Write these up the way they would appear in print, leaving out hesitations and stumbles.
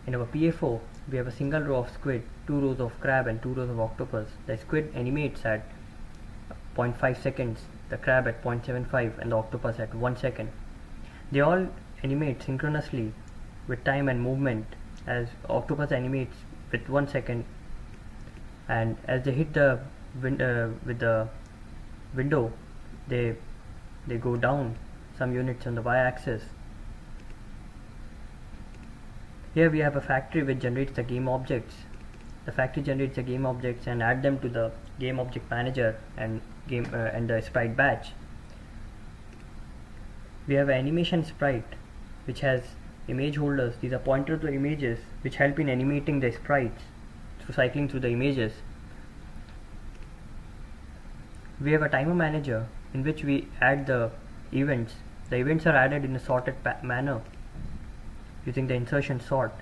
In our PA4, we have a single row of squid, 2 rows of crab and 2 rows of octopus. The squid animates at 0.5 seconds, the crab at 0.75 and the octopus at 1 second. They all animate synchronously with time and movement, as octopus animates with 1 second, and as they hit the with the window, they go down some units on the y-axis. Here we have a factory which generates the game objects. The factory generates the game objects and add them to the game object manager and the sprite batch. We have an animation sprite which has image holders. These are pointers to images which help in animating the sprites through cycling through the images. We have a timer manager in which we add the events. The events are added in a sorted manner using the insertion sort.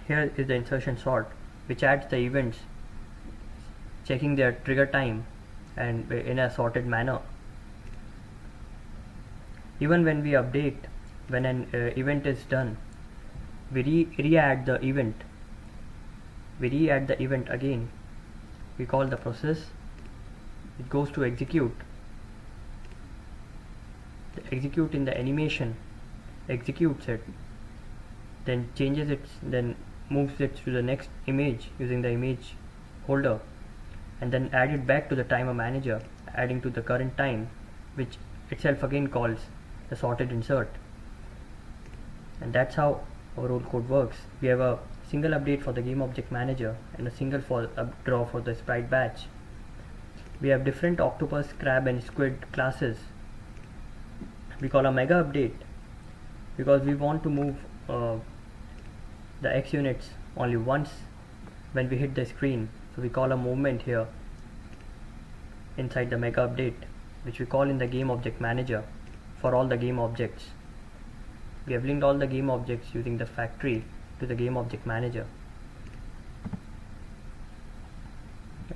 Here is the insertion sort which adds the events, checking their trigger time and in a sorted manner. Even when we update, when an event is done, we re-add the event. We re-add the event again. We call the process. It goes to execute. The execute in the animation executes it, then changes it, then moves it to the next image using the image holder, and then add it back to the timer manager, adding to the current time, which itself again calls the sorted insert. And that's how our old code works. We have a single update for the game object manager and a single draw for the sprite batch. We have different octopus, crab and squid classes. We call a mega update because we want to move the X units only once when we hit the screen. So we call a movement here inside the mega update, which we call in the game object manager for all the game objects. We have linked all the game objects using the factory to the game object manager,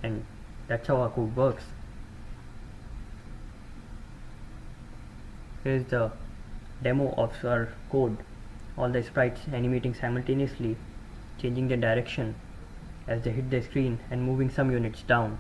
and that's how our code works. Here is the demo of our code. All the sprites animating simultaneously, changing their direction as they hit the screen and moving some units down.